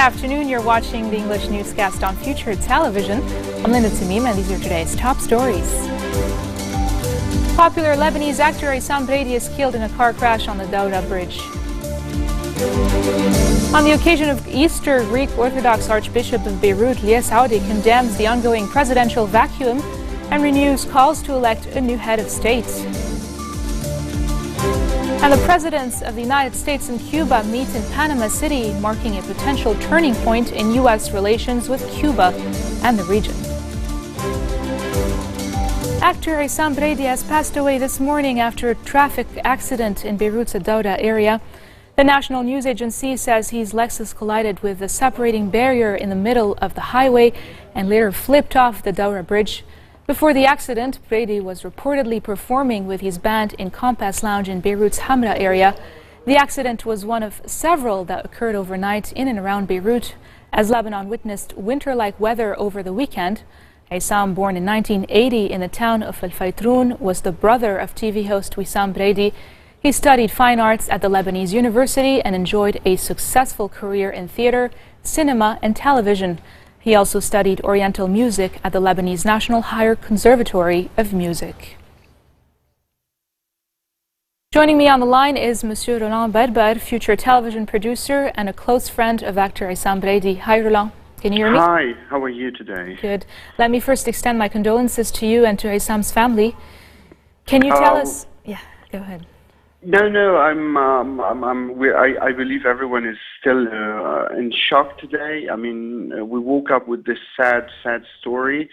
afternoon. You're watching the English newscast on Future Television. I'm Linda Tamim, and these are today's top stories. Popular Lebanese actor Issam Brady is killed in a car crash on the Dawra Bridge. On the occasion of Easter, Greek Orthodox Archbishop of Beirut, Lies Audi, condemns the ongoing presidential vacuum and renews calls to elect a new head of state. And the presidents of the United States and Cuba meet in Panama City, marking a potential turning point in U.S. relations with Cuba and the region. Actor Issam Brady has passed away this morning after a traffic accident in Beirut's Dawra area. The national news agency says his Lexus collided with the separating barrier in the middle of the highway and later flipped off the Dawra Bridge. Before the accident, Brady was reportedly performing with his band in Compass Lounge in Beirut's Hamra area. The accident was one of several that occurred overnight in and around Beirut, as Lebanon witnessed winter-like weather over the weekend. Issam, born in 1980 in the town of Al-Faytroun, was the brother of TV host Wissam Brady. He studied fine arts at the Lebanese University and enjoyed a successful career in theater, cinema, and television. He also studied Oriental music at the Lebanese National Higher Conservatory of Music. Joining me on the line is Monsieur Roland Berber, Future Television producer and a close friend of actor Issam Brady. Hi, Roland. Can you hear me? Hi, how are you today? Good. Let me first extend my condolences to you and to Issam's family. Can you tell us? Yeah, go ahead. No, I believe everyone is still in shock today. I mean, we woke up with this sad story,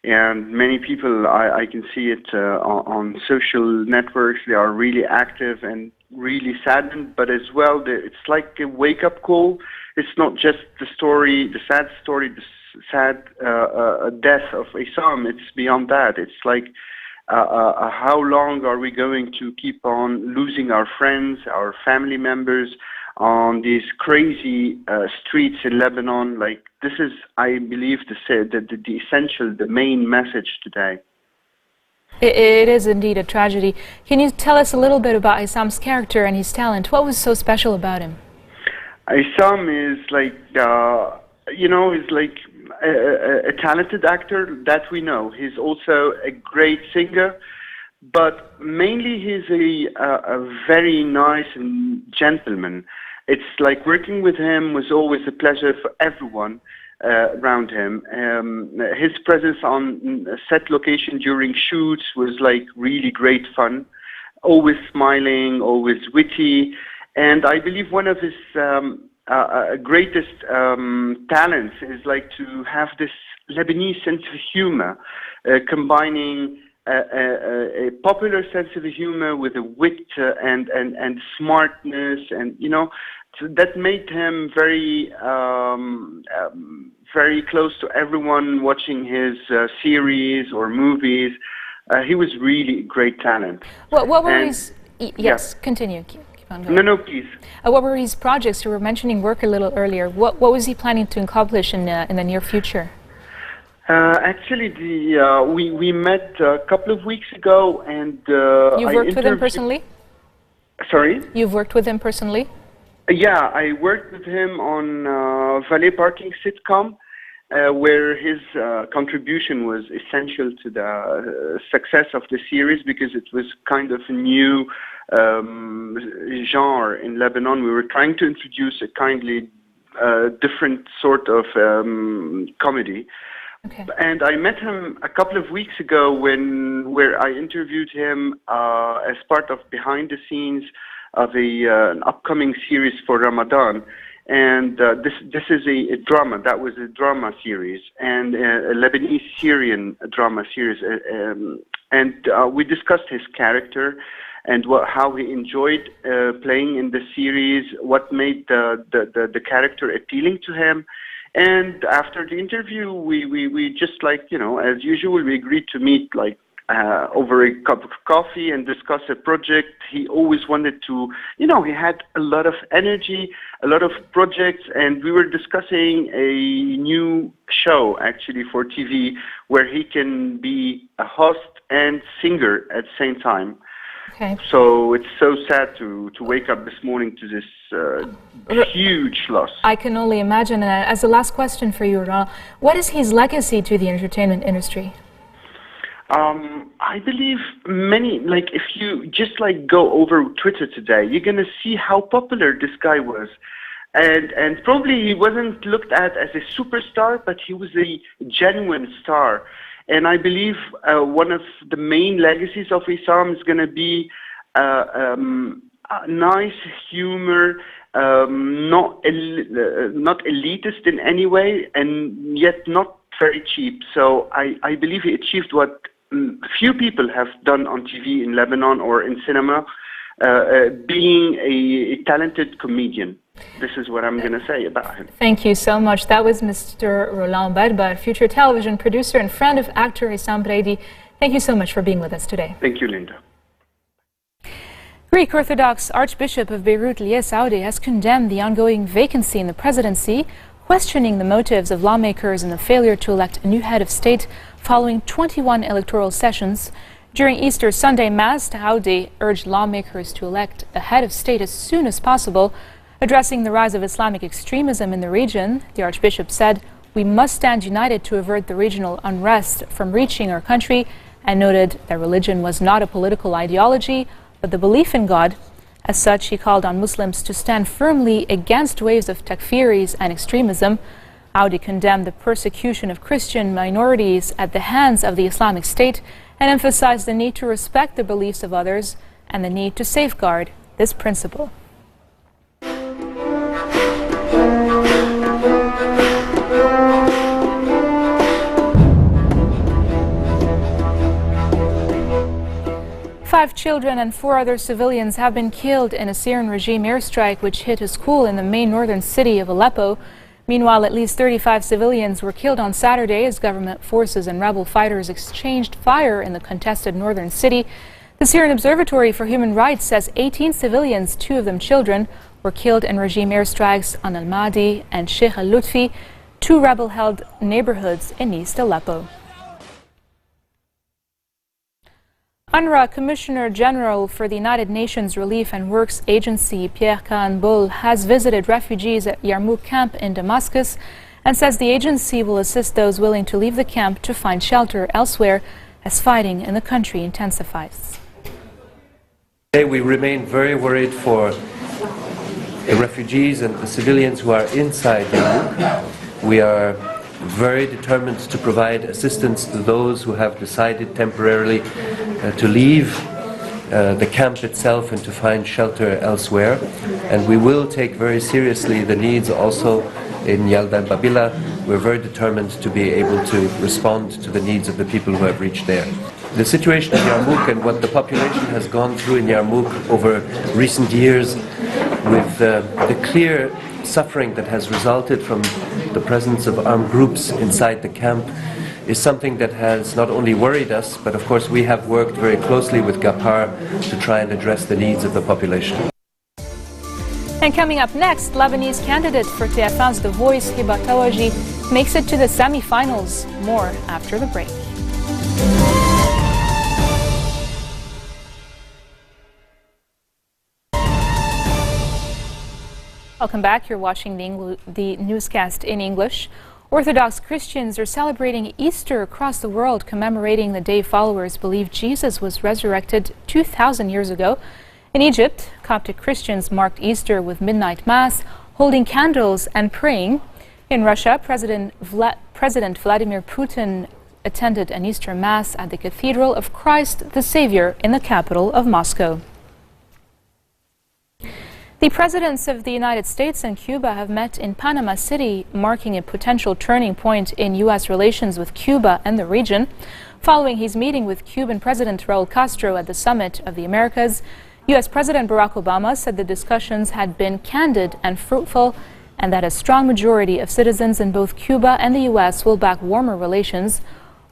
and many people, I can see it on social networks. They are really active and really saddened, but as well, it's like a wake-up call. It's not just the story, the sad sad death of Issam. It's beyond that. It's like, how long are we going to keep on losing our friends, our family members on these crazy streets in Lebanon? Like, this is, I believe, the essential, the main message today. It is indeed a tragedy. Can you tell us a little bit about Issam's character and his talent? What was so special about him? Issam is like, he's like a talented actor that we know. He's also a great singer, but mainly he's a very nice and gentleman. It's like working with him was always a pleasure for everyone around him. His presence on set location during shoots was like really great fun, always smiling, always witty. And I believe one of his greatest talents is like to have this Lebanese sense of humor, combining a popular sense of humor with a wit and smartness, and so that made him very close to everyone watching his series or movies. He was really great talent. What were his? Yes, yeah. Continue. No, please. What were his projects? You were mentioning work a little earlier. What was he planning to accomplish in the near future? Actually, we met a couple of weeks ago, and you've worked with him personally? Sorry? You've worked with him personally? Yeah, I worked with him on valet parking sitcom, where his contribution was essential to the success of the series, because it was kind of a new genre in Lebanon. We were trying to introduce a kindly different sort of comedy. Okay. And I met him a couple of weeks ago where I interviewed him as part of behind the scenes of an upcoming series for Ramadan. And this is a drama. That was a drama series, and a Lebanese Syrian drama series. And we discussed his character and how he enjoyed playing in the series, what made the character appealing to him. And after the interview, we just, like, as usual, we agreed to meet like over a cup of coffee and discuss a project. He always wanted to, he had a lot of energy, a lot of projects, and we were discussing a new show actually for TV where he can be a host and singer at the same time. Okay. So it's so sad to wake up this morning to this huge loss. I can only imagine. As a last question for you, Ra, what is his legacy to the entertainment industry? I believe many, like if you just like go over Twitter today, you're going to see how popular this guy was. And probably he wasn't looked at as a superstar, but he was a genuine star. And I believe one of the main legacies of Wissam is going to be nice humor, not elitist in any way, and yet not very cheap. So I believe he achieved what few people have done on TV in Lebanon or in cinema, being a talented comedian. This is what I'm going to say about him. Thank you so much. That was Mr. Roland Barbar, future television producer and friend of actor Wissam Brady. Thank you so much for being with us today. Thank you, Linda. Greek Orthodox Archbishop of Beirut, Lies Audi, has condemned the ongoing vacancy in the presidency, questioning the motives of lawmakers in the failure to elect a new head of state following 21 electoral sessions. During Easter Sunday Mass, Audi urged lawmakers to elect a head of state as soon as possible. Addressing the rise of Islamic extremism in the region, the Archbishop said, "We must stand united to avert the regional unrest from reaching our country," and noted that religion was not a political ideology, but the belief in God. As such, he called on Muslims to stand firmly against waves of takfiris and extremism. Audi condemned the persecution of Christian minorities at the hands of the Islamic State and emphasized the need to respect the beliefs of others and the need to safeguard this principle. Five children and 4 other civilians have been killed in a Syrian regime airstrike which hit a school in the main northern city of Aleppo. Meanwhile, at least 35 civilians were killed on Saturday as government forces and rebel fighters exchanged fire in the contested northern city. The Syrian Observatory for Human Rights says 18 civilians, 2 of them children, were killed in regime airstrikes on Al-Mahdi and Sheikh al-Lutfi, 2 rebel-held neighborhoods in East Aleppo. UNRWA Commissioner General for the United Nations Relief and Works Agency, Pierre Kahn-Bol, has visited refugees at Yarmouk camp in Damascus and says the agency will assist those willing to leave the camp to find shelter elsewhere as fighting in the country intensifies. Today we remain very worried for the refugees and the civilians who are inside Yarmouk. We are very determined to provide assistance to those who have decided temporarily to leave the camp itself and to find shelter elsewhere. And we will take very seriously the needs also in Yalda and Babila. We're very determined to be able to respond to the needs of the people who have reached there. The situation in Yarmouk and what the population has gone through in Yarmouk over recent years, with the clear suffering that has resulted from the presence of armed groups inside the camp, is something that has not only worried us, but of course we have worked very closely with Gapar to try and address the needs of the population. And coming up next, Lebanese candidate for TF1's The Voice, Hiba Tawaji, makes it to the semi-finals. More after the break. Welcome back. You're watching the newscast in English. Orthodox Christians are celebrating Easter across the world, commemorating the day followers believe Jesus was resurrected 2,000 years ago. In Egypt, Coptic Christians marked Easter with midnight mass, holding candles and praying. In Russia, President Vladimir Putin attended an Easter mass at the Cathedral of Christ the Savior in the capital of Moscow. The presidents of the United States and Cuba have met in Panama City, marking a potential turning point in U.S. relations with Cuba and the region. Following his meeting with Cuban President Raul Castro at the Summit of the Americas, U.S. President Barack Obama said the discussions had been candid and fruitful, and that a strong majority of citizens in both Cuba and the U.S. will back warmer relations.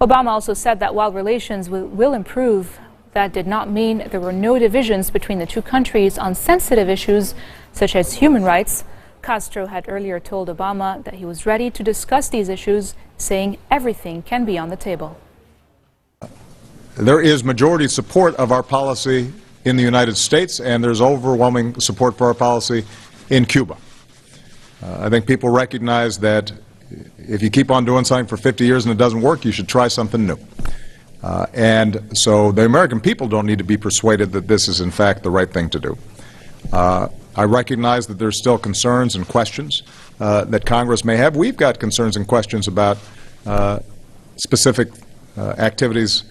Obama also said that while relations will improve, that did not mean there were no divisions between the two countries on sensitive issues such as human rights. Castro had earlier told Obama that he was ready to discuss these issues, saying everything can be on the table. There is majority support of our policy in the United States, and there's overwhelming support for our policy in Cuba. I think people recognize that if you keep on doing something for 50 years and it doesn't work, you should try something new. And so the American people don't need to be persuaded that this is in fact the right thing to do. I recognize that there's still concerns and questions that Congress may have. We've got concerns and questions about specific activities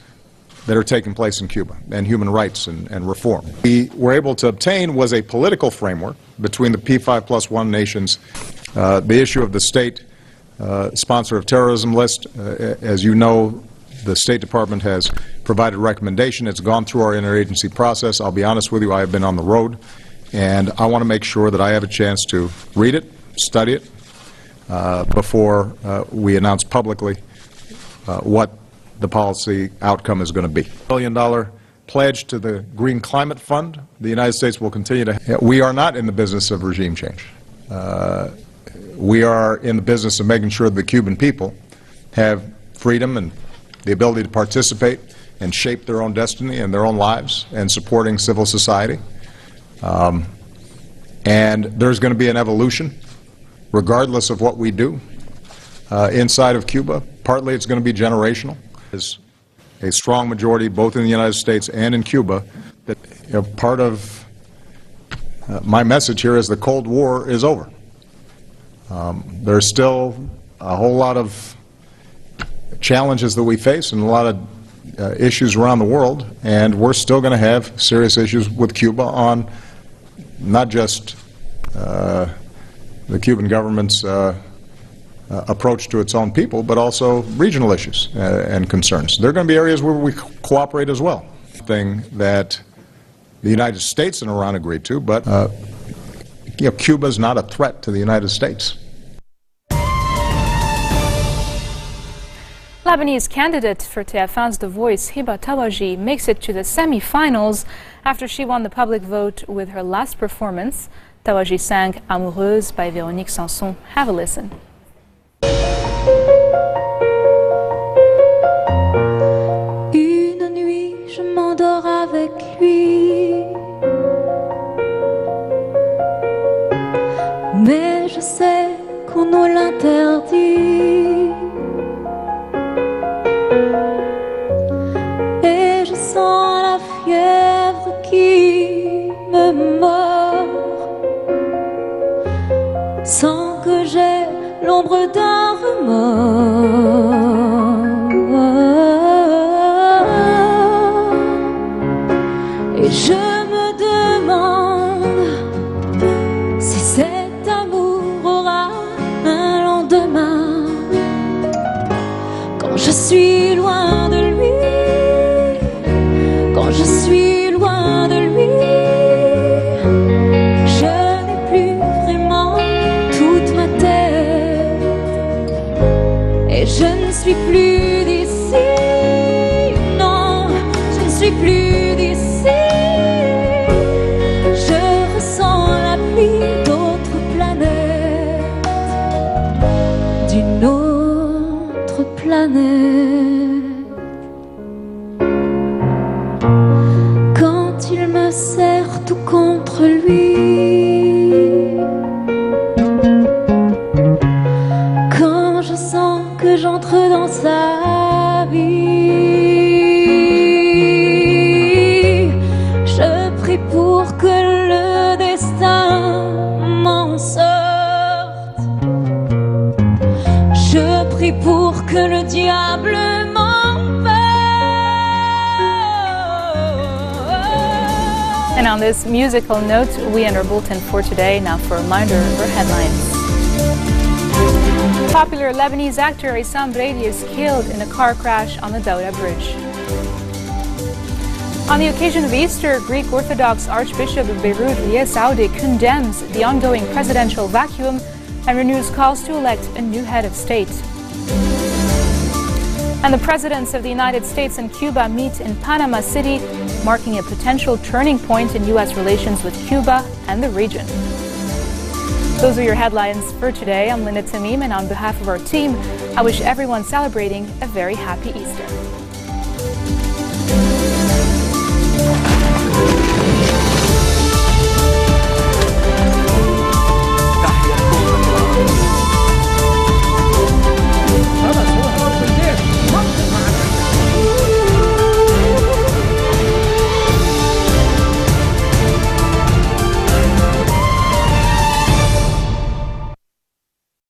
that are taking place in Cuba and human rights and reform. We were able to obtain was a political framework between the P5+1 nations. The issue of the state sponsor of terrorism list, as you know, the State Department has provided a recommendation. It's gone through our interagency process. I'll be honest with you, I have been on the road, and I want to make sure that I have a chance to read it, study it, before we announce publicly what the policy outcome is going to be. $1 billion pledge to the Green Climate Fund. The United States will continue to. We are not in the business of regime change. We are in the business of making sure the Cuban people have freedom and the ability to participate and shape their own destiny and their own lives, and supporting civil society. And there's going to be an evolution, regardless of what we do inside of Cuba. Partly it's going to be generational. There's a strong majority, both in the United States and in Cuba, that part of my message here is the Cold War is over. There's still a whole lot of challenges that we face and a lot of issues around the world, and we're still going to have serious issues with Cuba on not just the Cuban government's approach to its own people, but also regional issues and concerns. There are going to be areas where we cooperate as well. Thing that the United States and Iran agreed to, but Cuba is not a threat to the United States. Lebanese candidate for TF1's The Voice, Hiba Tawaji, makes it to the semi-finals after she won the public vote with her last performance. Tawaji sang Amoureuse by Véronique Sanson. Have a listen. Une nuit, je m'endors avec lui, mais je sais qu'on nous l'interdit. Et je sens la fièvre qui me mord, sans que j'aie l'ombre d'un remords. Et je me demande si cet amour aura un lendemain, quand je suis loin de lui, quand je suis loin de lui. Je n'ai plus vraiment toute ma tête, et je ne suis plus d'ici, non, je ne suis plus d'ici. Je ressens la pluie d'autres planètes, d'une autre planète. Quand il me serre tout contre lui, quand je sens que j'entre dans sa vie, je prie pour que le destin m'en sorte. Je prie pour que le diable m'emporte. And on this musical note, we end our bulletin for today. Now for a reminder of our headlines. Popular Lebanese actor Issam Brady is killed in a car crash on the Dawra Bridge. On the occasion of Easter, Greek Orthodox Archbishop of Beirut, Lies Saudi, condemns the ongoing presidential vacuum and renews calls to elect a new head of state. And the presidents of the United States and Cuba meet in Panama City, marking a potential turning point in U.S. relations with Cuba and the region. Those are your headlines for today. I'm Linda Tamim, and on behalf of our team, I wish everyone celebrating a very happy Easter.